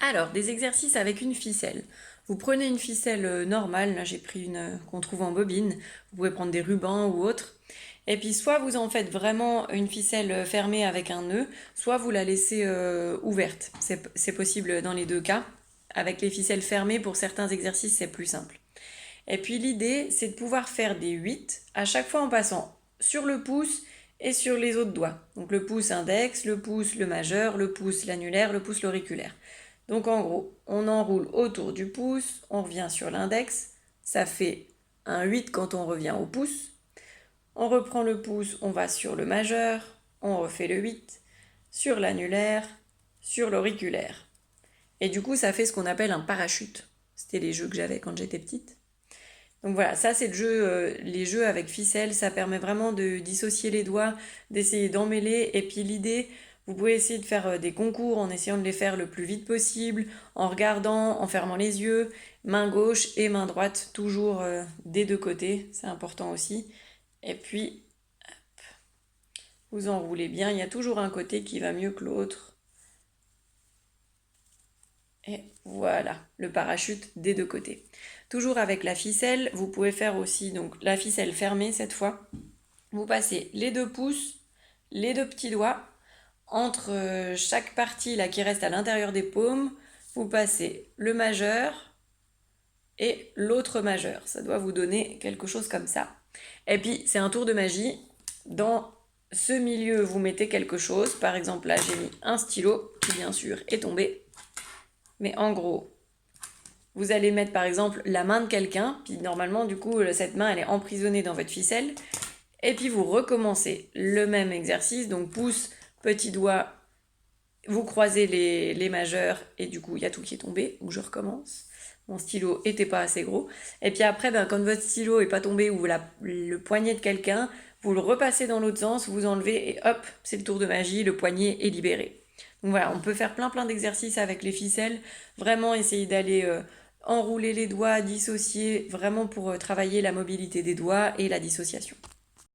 Alors, des exercices avec une ficelle. Vous prenez une ficelle normale, là j'ai pris une qu'on trouve en bobine, vous pouvez prendre des rubans ou autre. Et puis soit vous en faites vraiment une ficelle fermée avec un nœud, soit vous la laissez ouverte. C'est possible dans les deux cas. Avec les ficelles fermées, pour certains exercices, c'est plus simple. Et puis l'idée, c'est de pouvoir faire des 8 à chaque fois en passant sur le pouce et sur les autres doigts. Donc le pouce index, le pouce le majeur, le pouce l'annulaire, le pouce l'auriculaire. Donc en gros, on enroule autour du pouce, on revient sur l'index, ça fait un 8 quand on revient au pouce. On reprend le pouce, on va sur le majeur, on refait le 8, sur l'annulaire, sur l'auriculaire. Et du coup, ça fait ce qu'on appelle un parachute. C'était les jeux que j'avais quand j'étais petite. Donc voilà, ça c'est le jeu, les jeux avec ficelle, ça permet vraiment de dissocier les doigts, d'essayer d'emmêler. Et puis l'idée, vous pouvez essayer de faire des concours en essayant de les faire le plus vite possible, en regardant, en fermant les yeux, main gauche et main droite, toujours des deux côtés, c'est important aussi. Et puis, vous enroulez bien, il y a toujours un côté qui va mieux que l'autre. Et voilà, le parachute des deux côtés. Toujours avec la ficelle, vous pouvez faire aussi donc la ficelle fermée cette fois. Vous passez les deux pouces, les deux petits doigts, entre chaque partie là qui reste à l'intérieur des paumes, vous passez le majeur et l'autre majeur. Ça doit vous donner quelque chose comme ça. Et puis c'est un tour de magie. Dans ce milieu, vous mettez quelque chose. Par exemple, là j'ai mis un stylo qui bien sûr est tombé. Mais en gros, vous allez mettre par exemple la main de quelqu'un, puis normalement du coup cette main elle est emprisonnée dans votre ficelle, et puis vous recommencez le même exercice, donc pouce, petit doigt, vous croisez les majeurs, et du coup il y a tout qui est tombé, donc je recommence. Mon stylo était pas assez gros. Et puis après, quand votre stylo est pas tombé ou le poignet de quelqu'un, vous le repassez dans l'autre sens, vous enlevez et hop, c'est le tour de magie, le poignet est libéré. Donc voilà, on peut faire plein d'exercices avec les ficelles, vraiment essayer d'aller enrouler les doigts, dissocier, vraiment pour travailler la mobilité des doigts et la dissociation.